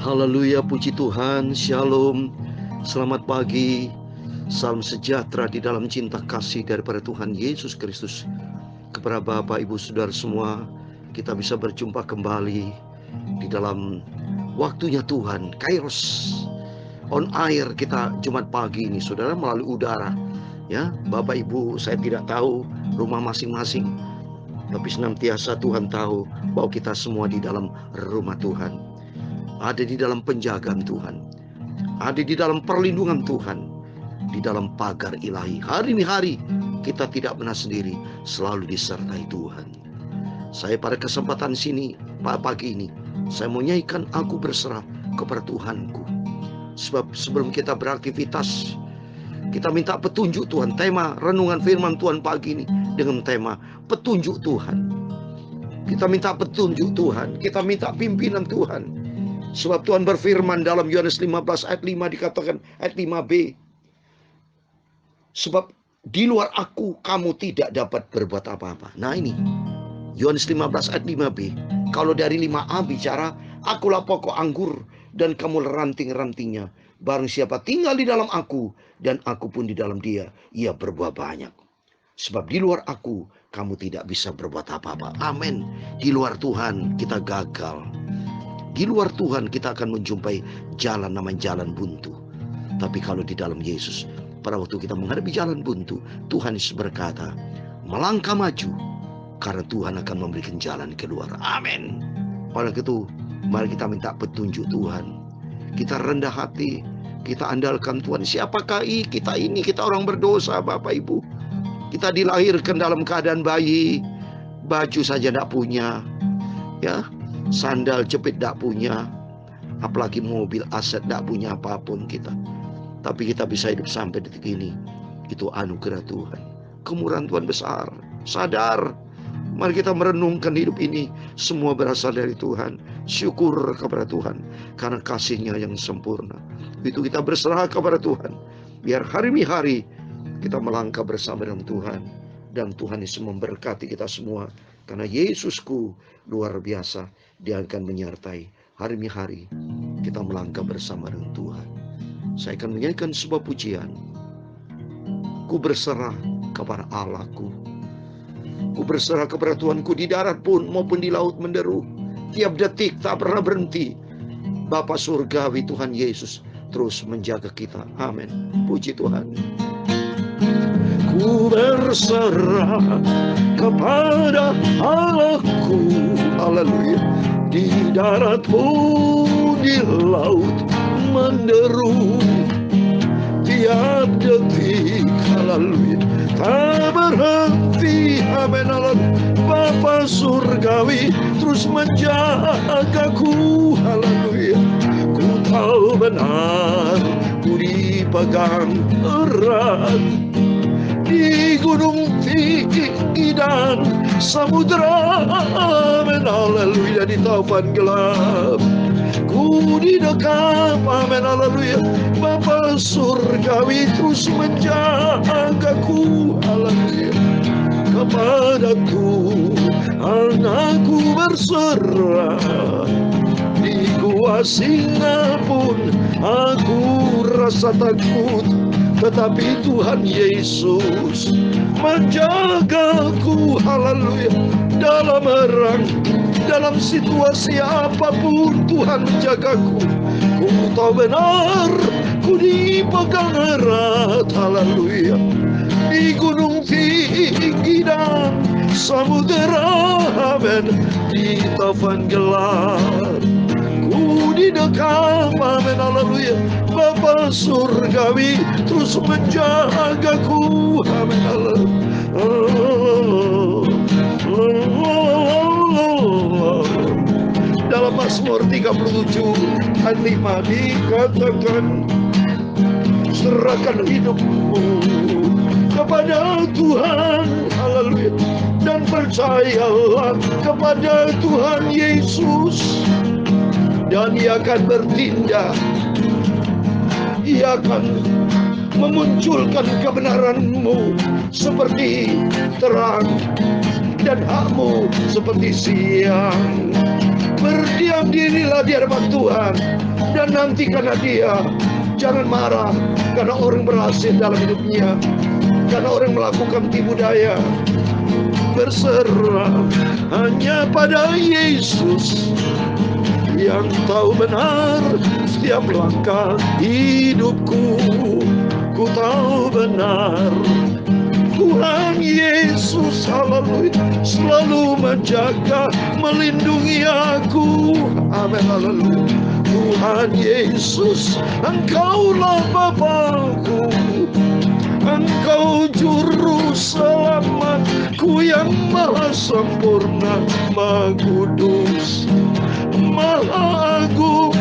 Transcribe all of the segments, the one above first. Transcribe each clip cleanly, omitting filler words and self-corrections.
Haleluya, puji Tuhan, shalom, selamat pagi, salam sejahtera di dalam cinta kasih daripada Tuhan Yesus Kristus. Kepada Bapak, Ibu, Saudara semua, kita bisa berjumpa kembali di dalam waktunya Tuhan, Kairos, on air kita Jumat pagi ini, saudara, melalui udara. Ya, Bapak Ibu, saya tidak tahu rumah masing-masing, tapi senantiasa Tuhan tahu bahwa kita semua di dalam rumah Tuhan. Ada di dalam penjagaan Tuhan, ada di dalam perlindungan Tuhan, di dalam pagar ilahi. Hari ini hari kita tidak pernah sendiri, selalu disertai Tuhan. Saya pada kesempatan sini pagi ini, saya mau nyanyikan Aku Berserah kepada Tuhanku. Sebab sebelum kita beraktivitas, kita minta petunjuk Tuhan. Tema renungan firman Tuhan pagi ini dengan tema petunjuk Tuhan. Kita minta petunjuk Tuhan, kita minta pimpinan Tuhan. Sebab Tuhan berfirman dalam Yohanes 15 ayat 5 dikatakan ayat 5b. Sebab di luar aku kamu tidak dapat berbuat apa-apa. Nah ini Yohanes 15 ayat 5b. Kalau dari 5a bicara, akulah pokok anggur dan kamu ranting-rantingnya. Barang siapa tinggal di dalam aku dan aku pun di dalam dia, ia berbuah banyak. Sebab di luar aku kamu tidak bisa berbuat apa-apa. Amin. Di luar Tuhan kita gagal. Di luar Tuhan kita akan menjumpai jalan namanya jalan buntu. Tapi kalau di dalam Yesus, pada waktu kita menghadapi jalan buntu, Tuhan Yesus berkata, melangkah maju, karena Tuhan akan memberikan jalan keluar. Amin. Oleh itu, mari kita minta petunjuk Tuhan. Kita rendah hati, kita andalkan Tuhan. Siapakah kita ini? Kita orang berdosa, Bapak Ibu. Kita dilahirkan dalam keadaan bayi, baju saja tidak punya, ya. Sandal jepit tidak punya, apalagi mobil, aset tidak punya apapun kita. Tapi kita bisa hidup sampai detik ini. Itu anugerah Tuhan, kemurahan Tuhan besar. Sadar, mari kita merenungkan hidup ini semua berasal dari Tuhan. Syukur kepada Tuhan karena kasih-Nya yang sempurna. Itu kita berserah kepada Tuhan. Biar hari demi hari kita melangkah bersama dengan Tuhan. Dan Tuhan Yesus memberkati kita semua. Karena Yesusku luar biasa, Dia akan menyertai hari demi hari kita melangkah bersama dengan Tuhan. Saya akan menyanyikan sebuah pujian. Ku berserah kepada Allahku. Ku berserah kepada Tuhanku di darat pun maupun di laut menderu. Tiap detik tak pernah berhenti. Bapa surgawi Tuhan Yesus terus menjaga kita. Amin. Puji Tuhan. Ku berserah kepada Allahku, haleluya. Di darat pun di laut menderu, tiap detik, haleluya, tak berhenti, amin, haleluya. Bapa surgawi terus menjagaku, haleluya. Ku tahu benar, ku dipegang erat di gunung tinggi dan samudera, amin, haleluya. Di taufan gelap ku didekap, amin, haleluya. Bapa surgawi terus menjagaku, haleluya. Kepada Tuhan aku berserah, di gua singa pun aku rasa takut, tetapi Tuhan Yesus menjagaku, haleluya. Dalam perang, dalam situasi apapun Tuhan menjagaku. Ku tahu benar, ku dipegang erat, haleluya. Di gunung tinggi dan samudera, amin. Di taufan gelap ku didekap, amin, haleluya. Bapa surgawi terus menjagaku, amin, haleluya. Dalam Mazmur 37 ayat 5 dikatakan, serahkan hidupmu kepada Tuhan, haleluya, dan percayalah kepada Tuhan Yesus, dan Ia akan bertindak. Ia akan memunculkan kebenaranmu seperti terang dan hakmu seperti siang. Berdiam dirilah di hadapan Tuhan dan nantikanlah Dia. Jangan marah karena orang berhasil dalam hidupnya, karena orang melakukan tipu daya. Berserah hanya pada Yesus yang tahu benar setiap langkah hidupku. Ku tahu benar Tuhan Yesus, haleluya, selalu menjaga, melindungi aku. Amin, haleluya. Tuhan Yesus, Engkaulah Bapakku, Engkau juru selamatku yang maha sempurna, maha kudus, maha agung.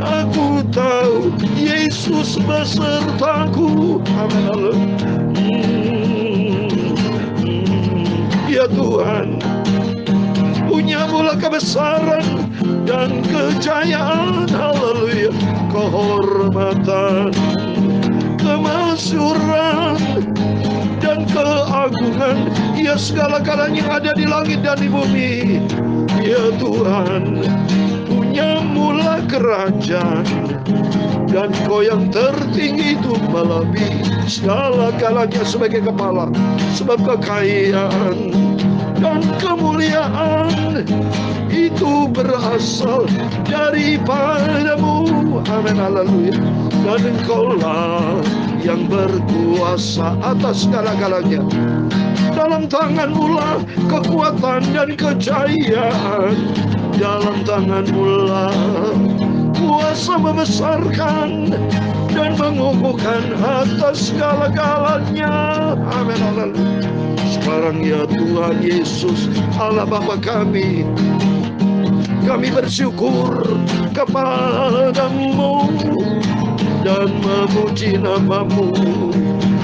Aku tahu Yesus besertaku. Amin, haleluya. Ya Tuhan, punya mula kebesaran dan kejayaan, haleluya, kehormatan, kemasyuran, dan keagungan. Ya segala-galanya yang ada di langit dan di bumi. Ya Tuhan, punya mula kerajaan, dan Kau yang tertinggi itu melebihi segala-galanya sebagai kepala. Sebab kekayaan dan kemuliaan itu berasal daripadamu. Amin, haleluya. Dan Engkaulah yang berkuasa atas segala-galanya. Dalam tangan-Mu lah kekuatan dan kejayaan. Dalam tangan-Mu lah kuasa membesarkan dan mengukuhkan atas segala-galanya. Amin, haleluya. Sekarang ya Tuhan Yesus, Allah Bapa kami bersyukur kepadamu dan memuji nama-Mu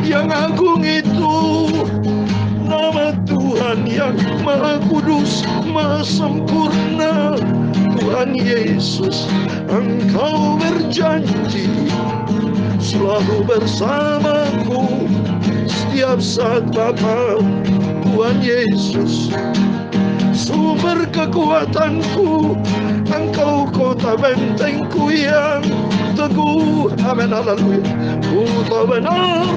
yang agung itu. Nama Tuhan yang maha kudus, maha sempurna. Tuhan Yesus, Engkau berjanji selalu bersamaku setiap saat Bapa. Tuhan Yesus, sumber kekuatanku, Engkau kota bentengku yang teguh. Amin, haleluya. Ku tahu benar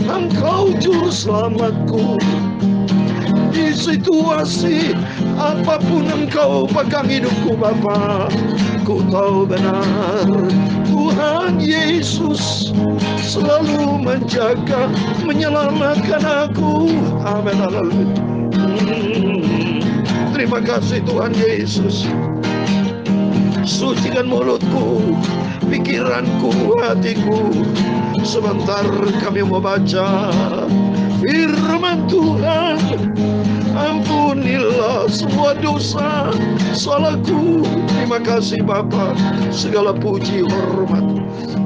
Engkau juru selamatku. Di situasi apapun Engkau pegang hidupku Bapa. Ku tahu benar Tuhan Yesus selalu menjaga, menyelamatkan aku. Amin, haleluya. Terima kasih Tuhan Yesus. Sucikan mulutku, pikiranku, hatiku. Sebentar kami mau baca firman Tuhan. Ampunilah semua dosa salahku. Terima kasih Bapa. Segala puji, hormat,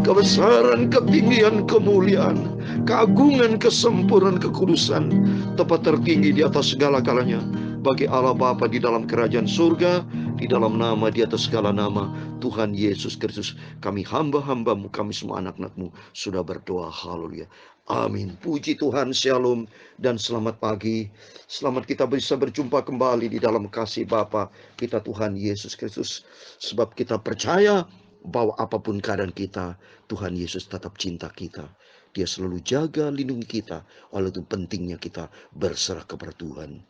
kebesaran, ketinggian, kemuliaan, keagungan, kesempurnaan, kekudusan, tempat tertinggi di atas segala-galanya bagi Allah Bapa di dalam kerajaan surga, di dalam nama di atas segala nama, Tuhan Yesus Kristus. Kami hamba-hamba-Mu, kami semua anak-anak-Mu sudah berdoa. Haleluya. Amin. Puji Tuhan, shalom dan selamat pagi. Selamat kita bisa berjumpa kembali di dalam kasih Bapa kita Tuhan Yesus Kristus. Sebab kita percaya bahwa apapun keadaan kita, Tuhan Yesus tetap cinta kita. Dia selalu jaga, lindungi kita. Oleh itu pentingnya kita berserah kepada Tuhan.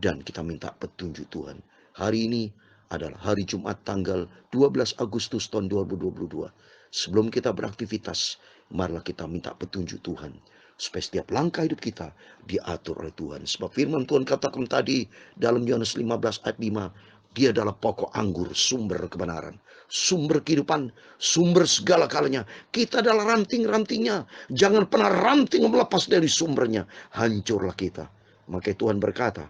Dan kita minta petunjuk Tuhan. Hari ini adalah hari Jumat tanggal 12 Agustus tahun 2022. Sebelum kita beraktivitas, marilah kita minta petunjuk Tuhan. Supaya setiap langkah hidup kita diatur oleh Tuhan. Sebab firman Tuhan katakan tadi dalam Yohanes 15 ayat 5. Dia adalah pokok anggur, sumber kebenaran, sumber kehidupan, sumber segala-galanya. Kita adalah ranting-rantingnya. Jangan pernah ranting melepas dari sumbernya. Hancurlah kita. Maka Tuhan berkata,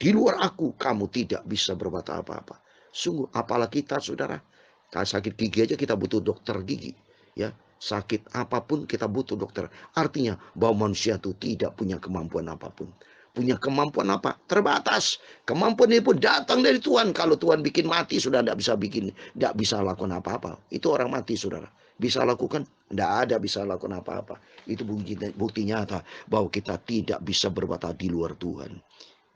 di luar aku kamu tidak bisa berbuat apa-apa. Sungguh apalah kita saudara. Kalau sakit gigi aja kita butuh dokter gigi. Ya, sakit apapun kita butuh dokter. Artinya bahwa manusia itu tidak punya kemampuan apapun. Punya kemampuan apa? Terbatas. Kemampuan ini pun datang dari Tuhan. Kalau Tuhan bikin mati sudah tidak bisa lakukan apa-apa. Itu orang mati saudara. Bisa lakukan? Tidak ada bisa lakukan apa-apa. Itu bukti nyata bahwa kita tidak bisa berbuat di luar Tuhan.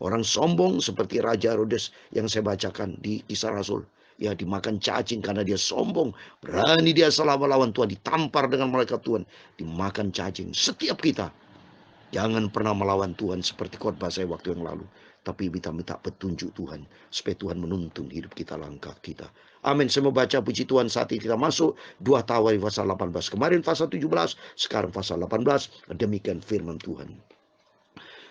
Orang sombong seperti Raja Herodes yang saya bacakan di Kisah Rasul. Ya, dimakan cacing karena dia sombong. Berani dia salah melawan Tuhan. Ditampar dengan malaikat Tuhan. Dimakan cacing. Setiap kita jangan pernah melawan Tuhan seperti khotbah saya waktu yang lalu. Tapi kita minta petunjuk Tuhan. Supaya Tuhan menuntun hidup kita, langkah kita. Amin. Saya mau baca puji Tuhan saat ini kita masuk 2 Tawari pasal 18. Kemarin pasal 17. Sekarang pasal 18. Demikian firman Tuhan.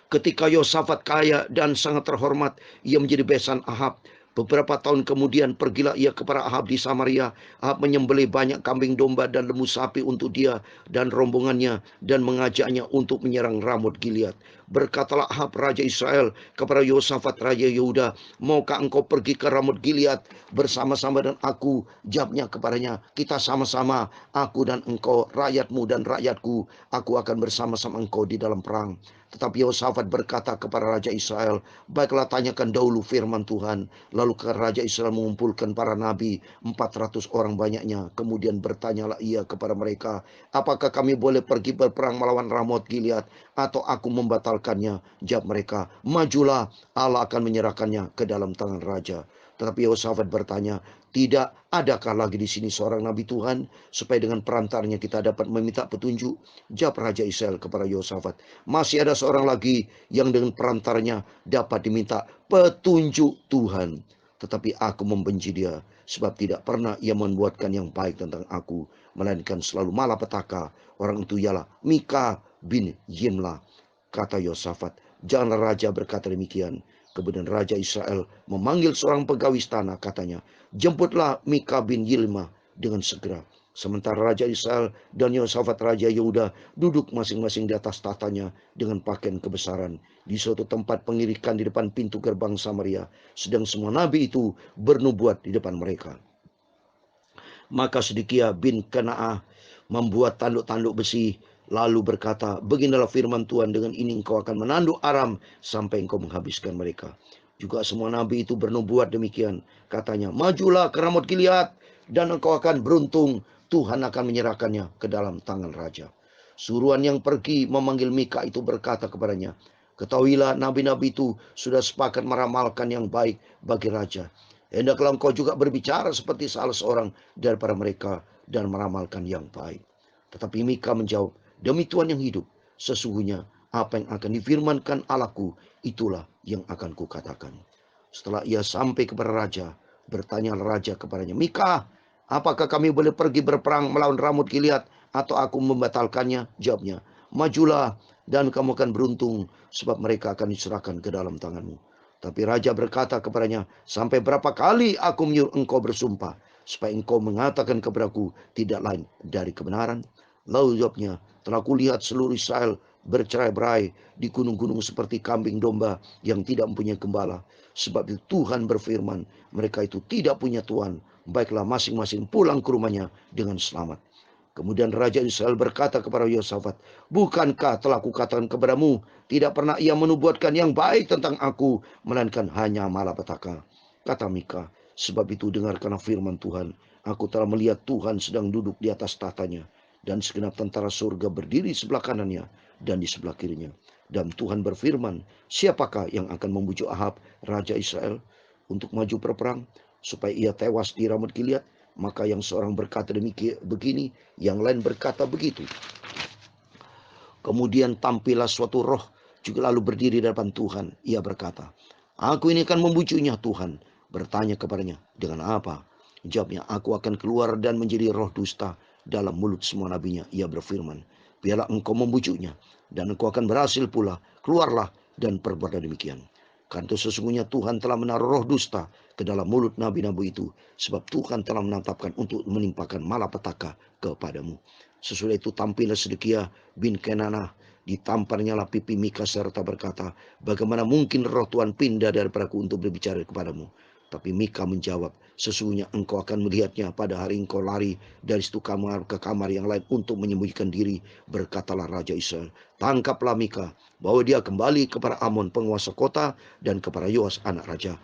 Ketika Yosafat kaya dan sangat terhormat, ia menjadi besan Ahab. Beberapa tahun kemudian pergilah ia kepada Ahab di Samaria. Ahab menyembelih banyak kambing domba dan lembu sapi untuk dia dan rombongannya dan mengajaknya untuk menyerang Ramot Gilead. Berkatalah Ahab Raja Israel kepada Yosafat Raja Yehuda, maukah engkau pergi ke Ramot Gilead bersama-sama dan aku? Jawabnya kepadanya, kita sama-sama, aku dan engkau, rakyatmu dan rakyatku, aku akan bersama-sama engkau di dalam perang. Tetapi Yosafat berkata kepada Raja Israel, baiklah tanyakan dahulu firman Tuhan. Lalu Raja Israel mengumpulkan para nabi, 400 orang banyaknya. Kemudian bertanyalah ia kepada mereka, apakah kami boleh pergi berperang melawan Ramot Gilead atau aku membatalkannya? Jawab mereka, majulah, Allah akan menyerahkannya ke dalam tangan raja. Tetapi Yosafat bertanya, tidak adakah lagi di sini seorang nabi Tuhan supaya dengan perantaranya kita dapat meminta petunjuk? Jawab Raja Israel kepada Yosafat, masih ada seorang lagi yang dengan perantaranya dapat diminta petunjuk Tuhan. Tetapi aku membenci dia, sebab tidak pernah ia membuatkan yang baik tentang aku, melainkan selalu malapetaka. Orang itu ialah Mika bin Yimla. Kata Yosafat, janganlah raja berkata demikian. Kemudian Raja Israel memanggil seorang pegawai istana, katanya, jemputlah Mika bin Yilma dengan segera. Sementara Raja Israel dan Yosafat Raja Yehuda duduk masing-masing di atas tatanya dengan pakaian kebesaran di suatu tempat pengirikan di depan pintu gerbang Samaria, sedang semua nabi itu bernubuat di depan mereka. Maka Sedekia bin Kenaah membuat tanduk-tanduk besi, lalu berkata, beginilah firman Tuhan, dengan ini engkau akan menanduk Aram sampai engkau menghabiskan mereka. Juga semua nabi itu bernubuat demikian. Katanya, majulah ke Ramot Gilead dan engkau akan beruntung. Tuhan akan menyerahkannya ke dalam tangan raja. Suruhan yang pergi memanggil Mika itu berkata kepadanya, ketahuilah nabi-nabi itu sudah sepakat meramalkan yang baik bagi raja. Hendaklah engkau juga berbicara seperti salah seorang daripada mereka dan meramalkan yang baik. Tetapi Mika menjawab, demi Tuhan yang hidup, sesungguhnya apa yang akan difirmankan Allahku, itulah yang akan kukatakan. Setelah ia sampai kepada raja, bertanyalah raja kepadanya, Mika, apakah kami boleh pergi berperang melawan Ramot Gilead atau aku membatalkannya? Jawabnya, majulah dan kamu akan beruntung, sebab mereka akan diserahkan ke dalam tanganmu. Tapi raja berkata kepadanya, sampai berapa kali aku menyuruh engkau bersumpah, supaya engkau mengatakan kepadaku tidak lain dari kebenaran? Lalu jawabnya, telah kulihat seluruh Israel bercerai-berai di gunung-gunung seperti kambing domba yang tidak mempunyai gembala. Sebab itu Tuhan berfirman, mereka itu tidak punya Tuhan, baiklah masing-masing pulang ke rumahnya dengan selamat. Kemudian Raja Israel berkata kepada Yosafat, bukankah telah kukatakan kepadamu, tidak pernah ia menubuatkan yang baik tentang aku, melainkan hanya malapetaka. Kata Mika, sebab itu dengarkanlah firman Tuhan, aku telah melihat Tuhan sedang duduk di atas tatanya, dan segenap tentara surga berdiri sebelah kanannya dan di sebelah kirinya. Dan Tuhan berfirman, siapakah yang akan membujuk Ahab, Raja Israel, untuk maju berperang, supaya ia tewas di Ramot Gilead? Maka yang seorang berkata demikian begini, yang lain berkata begitu. Kemudian tampillah suatu roh juga lalu berdiri di depan Tuhan. Ia berkata, aku ini akan membujuknya. Tuhan bertanya kepadanya, dengan apa? Jawabnya, aku akan keluar dan menjadi roh dusta dalam mulut semua nabinya. Ia berfirman, biarlah engkau membujuknya, dan engkau akan berhasil pula. Keluarlah dan perbuatlah demikian. Karena itu sesungguhnya Tuhan telah menaruh roh dusta ke dalam mulut nabi-nabi itu, sebab Tuhan telah menetapkan untuk menimpakan malapetaka kepadamu. Sesudah itu tampillah Sedekia bin Kenana, ditamparnya lah pipi Mika serta berkata, bagaimana mungkin roh Tuhan pindah daripadaku untuk berbicara kepadamu? Tapi Mika menjawab, sesungguhnya engkau akan melihatnya pada hari engkau lari dari situ kamar ke kamar yang lain untuk menyembunyikan diri. Berkatalah Raja Israel, tangkaplah Mika, bawa dia kembali kepada Amon penguasa kota dan kepada Yoas anak raja,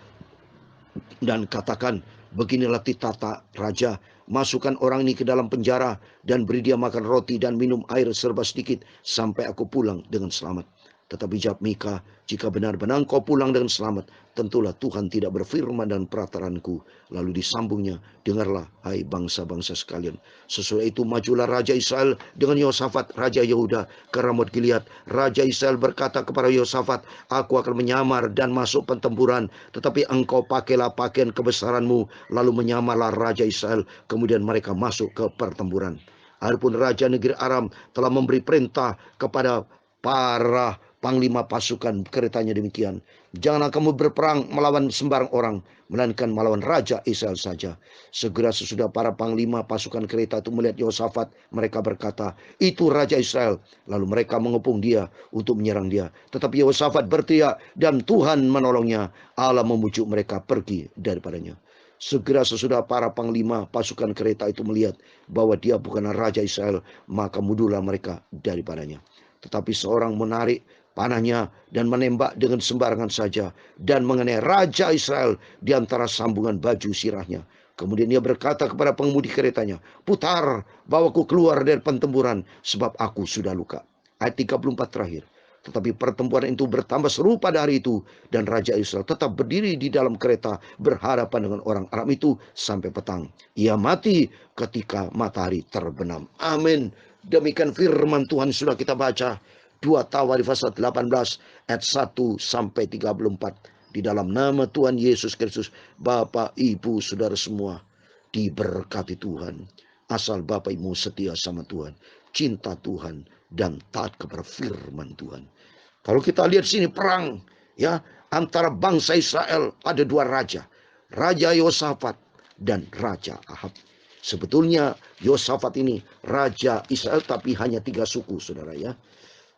dan katakan, beginilah titata raja, masukkan orang ini ke dalam penjara dan beri dia makan roti dan minum air serba sedikit sampai aku pulang dengan selamat. Tetapi jawab Mika, jika benar-benar engkau pulang dengan selamat, tentulah Tuhan tidak berfirman dan peraturanku. Lalu disambungnya, dengarlah hai bangsa-bangsa sekalian. Sesudah itu majulah Raja Israel dengan Yosafat, Raja Yehuda, ke Ramot Gilead. Raja Israel berkata kepada Yosafat, aku akan menyamar dan masuk pertempuran, tetapi engkau pakailah pakaian kebesaranmu. Lalu menyamarlah Raja Israel, kemudian mereka masuk ke pertempuran. Adapun Raja negeri Aram telah memberi perintah kepada para panglima pasukan keretanya demikian, janganlah kamu berperang melawan sembarang orang, melainkan melawan Raja Israel saja. Segera sesudah para panglima pasukan kereta itu melihat Yosafat, mereka berkata, itu Raja Israel. Lalu mereka mengepung dia untuk menyerang dia. Tetapi Yosafat berteriak dan Tuhan menolongnya. Allah membujuk mereka pergi daripadanya. Segera sesudah para panglima pasukan kereta itu melihat bahwa dia bukanlah Raja Israel, maka mundurlah mereka daripadanya. Tetapi seorang menarik panahnya dan menembak dengan sembarangan saja dan mengenai Raja Israel di antara sambungan baju sirahnya. Kemudian dia berkata kepada pengemudi keretanya, putar, bawaku keluar dari pertempuran, sebab aku sudah luka. Ayat 34 terakhir. Tetapi pertempuran itu bertambah seru pada hari itu, dan Raja Israel tetap berdiri di dalam kereta berhadapan dengan orang Aram itu sampai petang. Ia mati ketika matahari terbenam. Amin. Demikian firman Tuhan sudah kita baca. 2 Tawarikh pasal 18 ayat 1 sampai 34. Di dalam nama Tuhan Yesus Kristus, Bapak, Ibu, Saudara semua diberkati Tuhan. Asal Bapak Ibu setia sama Tuhan, cinta Tuhan, dan taat kepada firman Tuhan. Kalau kita lihat sini perang ya antara bangsa Israel, ada dua raja. Raja Yosafat dan Raja Ahab. Sebetulnya Yosafat ini Raja Israel tapi hanya 3 suku, saudara ya.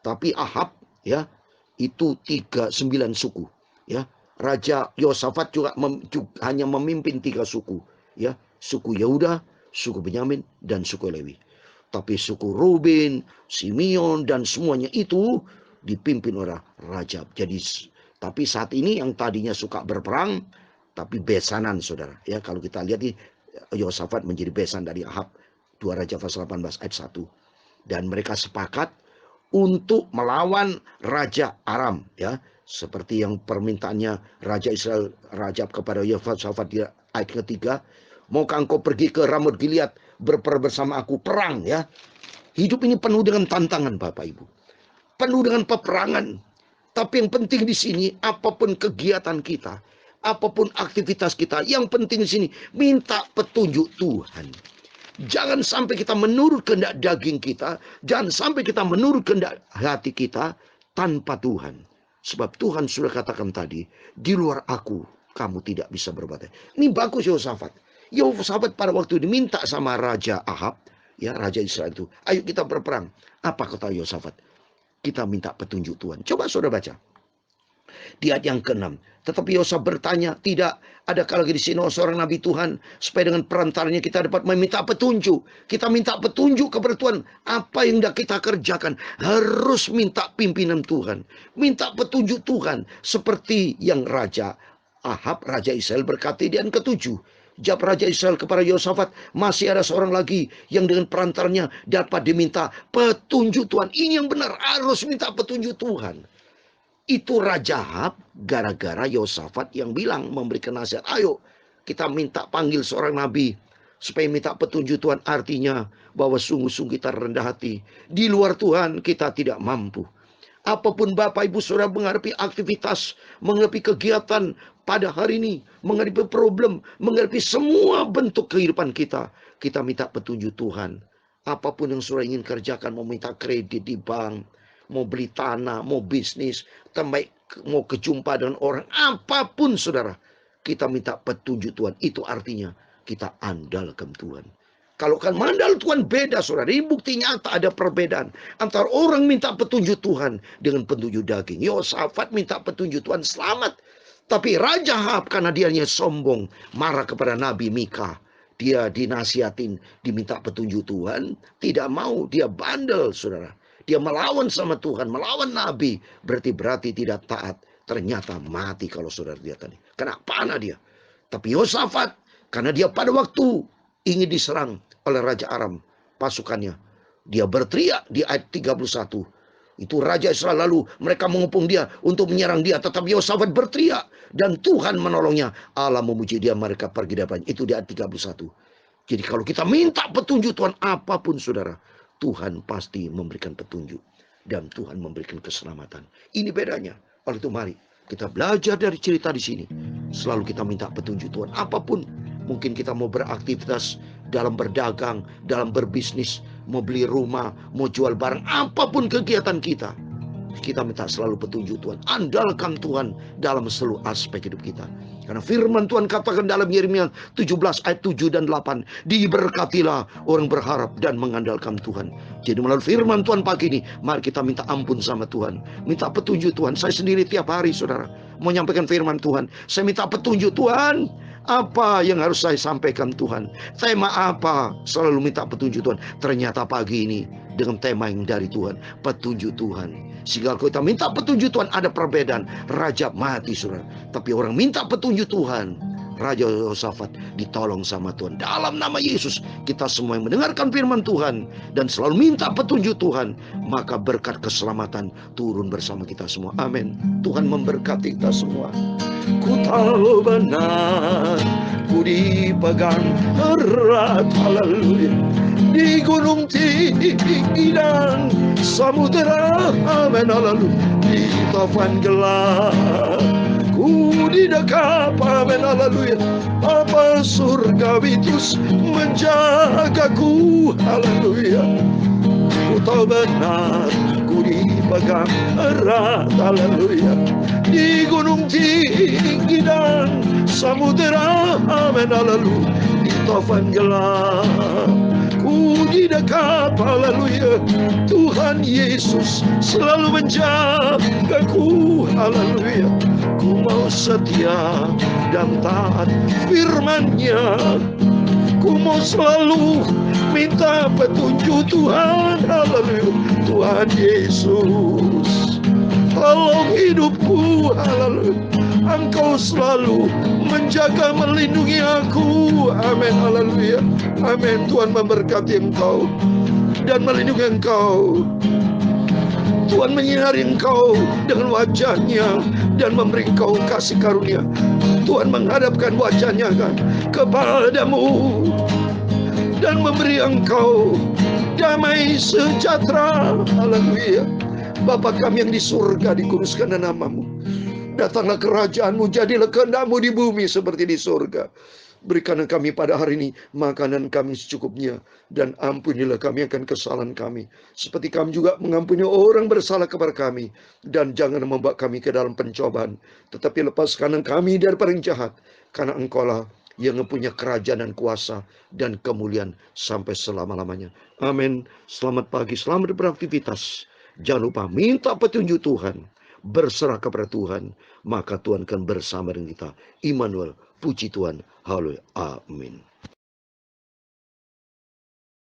Tapi Ahab ya itu 9 suku ya. Raja Yosafat juga hanya memimpin 3 suku ya, suku Yehuda, suku Benyamin, dan suku Lewi. Tapi suku Ruben, Simeon, dan semuanya itu dipimpin oleh raja. Jadi tapi saat ini yang tadinya suka berperang tapi besanan, saudara ya. Kalau kita lihat nih, Yosafat menjadi besan dari Ahab. 2 Raja pasal 18 ayat 1. Dan mereka sepakat untuk melawan Raja Aram ya, seperti yang permintaannya Raja Israel, Raja kepada Yosafat di ayat ketiga, maukah engkau pergi ke Ramot Gilead berperang bersama aku, perang ya. Hidup ini penuh dengan tantangan Bapak Ibu, penuh dengan peperangan. Tapi yang penting di sini, apapun kegiatan kita, apapun aktivitas kita, yang penting di sini minta petunjuk Tuhan. Jangan sampai kita menurut kehendak daging kita. Jangan sampai kita menurut kehendak hati kita tanpa Tuhan. Sebab Tuhan sudah katakan tadi, di luar aku kamu tidak bisa berbuat. Ini bagus Yosafat. Yosafat pada waktu diminta sama Raja Ahab, ya Raja Israel itu, ayo kita berperang. Apa kata Yosafat? Kita minta petunjuk Tuhan. Coba saudara baca di ayat yang ke-6. Tetapi Yosafat bertanya, tidak adakah lagi di sini seorang nabi Tuhan, supaya dengan perantaranya kita dapat meminta petunjuk. Kita minta petunjuk kepada Tuhan. Apa yang hendak kita kerjakan, harus minta pimpinan Tuhan, minta petunjuk Tuhan. Seperti yang Raja Ahab, Raja Israel berkata di ayat ke-7. Jawab Raja Israel kepada Yosafat, masih ada seorang lagi yang dengan perantaranya dapat diminta petunjuk Tuhan. Ini yang benar, harus minta petunjuk Tuhan. Itu Raja Ahab gara-gara Yosafat yang bilang, memberikan nasihat, ayo kita minta panggil seorang nabi supaya minta petunjuk Tuhan. Artinya bahwa sungguh-sungguh kita rendah hati. Di luar Tuhan kita tidak mampu. Apapun Bapak Ibu Saudara menghadapi aktivitas, menghadapi kegiatan pada hari ini, menghadapi problem, menghadapi semua bentuk kehidupan kita, kita minta petunjuk Tuhan. Apapun yang Saudara ingin kerjakan, mau minta kredit di bank, mau beli tanah, mau bisnis, mau kejumpa dengan orang, apapun saudara, kita minta petunjuk Tuhan. Itu artinya kita andalkan Tuhan. Kalau kan mandal Tuhan beda saudara. Ini bukti nyata ada perbedaan antara orang minta petunjuk Tuhan dengan petunjuk daging. Yosafat minta petunjuk Tuhan, selamat. Tapi Raja Ahab karena dianya sombong, marah kepada Nabi Mika. Dia dinasihatin, diminta petunjuk Tuhan, tidak mau, dia bandel saudara. Dia melawan sama Tuhan, melawan Nabi. Berarti tidak taat. Ternyata mati kalau saudara lihat tadi. Kena panah dia. Tapi Yosafat, karena dia pada waktu ingin diserang oleh Raja Aram, pasukannya, dia berteriak di ayat 31. Itu Raja Israel, lalu mereka mengepung dia untuk menyerang dia. Tetapi Yosafat berteriak dan Tuhan menolongnya. Allah memuji dia, mereka pergi dari. Itu di ayat 31. Jadi kalau kita minta petunjuk Tuhan apapun saudara, Tuhan pasti memberikan petunjuk. Dan Tuhan memberikan keselamatan. Ini bedanya. Oleh itu mari kita belajar dari cerita di sini. Selalu kita minta petunjuk Tuhan apapun. Mungkin kita mau beraktivitas dalam berdagang, dalam berbisnis, mau beli rumah, mau jual barang, apapun kegiatan kita. Kita minta selalu petunjuk Tuhan. Andalkan Tuhan dalam seluruh aspek hidup kita. Karena firman Tuhan katakan dalam Yeremia 17 ayat 7 dan 8. Diberkatilah orang berharap dan mengandalkan Tuhan. Jadi melalui firman Tuhan pagi ini, mari kita minta ampun sama Tuhan. Minta petunjuk Tuhan. Saya sendiri tiap hari saudara mau menyampaikan firman Tuhan. Saya minta petunjuk Tuhan. Apa yang harus saya sampaikan Tuhan? Tema apa? Selalu minta petunjuk Tuhan. Ternyata pagi ini dengan tema yang dari Tuhan, petunjuk Tuhan. Sehingga kalau kita minta petunjuk Tuhan ada perbedaan. Raja mati saudara, tapi orang minta petunjuk Tuhan, Raja Yosafat ditolong sama Tuhan. Dalam nama Yesus, kita semua yang mendengarkan firman Tuhan dan selalu minta petunjuk Tuhan, maka berkat keselamatan turun bersama kita semua. Amin. Tuhan memberkati kita semua. Ku tahu benar, ku dipegang erat, haleluya, di gunung tinggi dan samudera, amin, haleluya, di taufan gelap ku didekap, amin, haleluya, Bapa surgawi terus menjagaku, haleluya. Ku tahu benar, ku dipegang erat, haleluya, di gunung tinggi dan samudera, amin, haleluya, di taufan gelap ku didekap, haleluya. Tuhan Yesus selalu menjagaku, haleluya. Ku mau setia dan taat firman-Nya. Ku mau selalu minta petunjuk Tuhan, haleluya. Tuhan Yesus, tolong hidupku, haleluya. Engkau selalu menjaga, melindungi aku, amin, haleluya, amin. Tuhan memberkati engkau dan melindungi engkau. Tuhan menyinari engkau dengan wajah-Nya dan memberi engkau kasih karunia. Tuhan menghadapkan wajah-Nya kepadamu dan memberi engkau damai sejahtera, haleluya. Bapa kami yang di surga, dikuduskanlah namamu. Datanglah kerajaan-Mu, jadilah kehendak-Mu di bumi seperti di surga. Berikanlah kami pada hari ini makanan kami secukupnya, dan ampunilah kami akan kesalahan kami, seperti kami juga mengampuni orang bersalah kepada kami. Dan jangan membawa kami ke dalam pencobaan, tetapi lepaskan kami daripada yang jahat, karena Engkau-lah yang mempunyai kerajaan dan kuasa dan kemuliaan sampai selama-lamanya. Amin. Selamat pagi, selamat beraktivitas. Jangan lupa minta petunjuk Tuhan, berserah kepada Tuhan, maka Tuhan akan bersama dengan kita. Immanuel, puji Tuhan, haleluya, amin.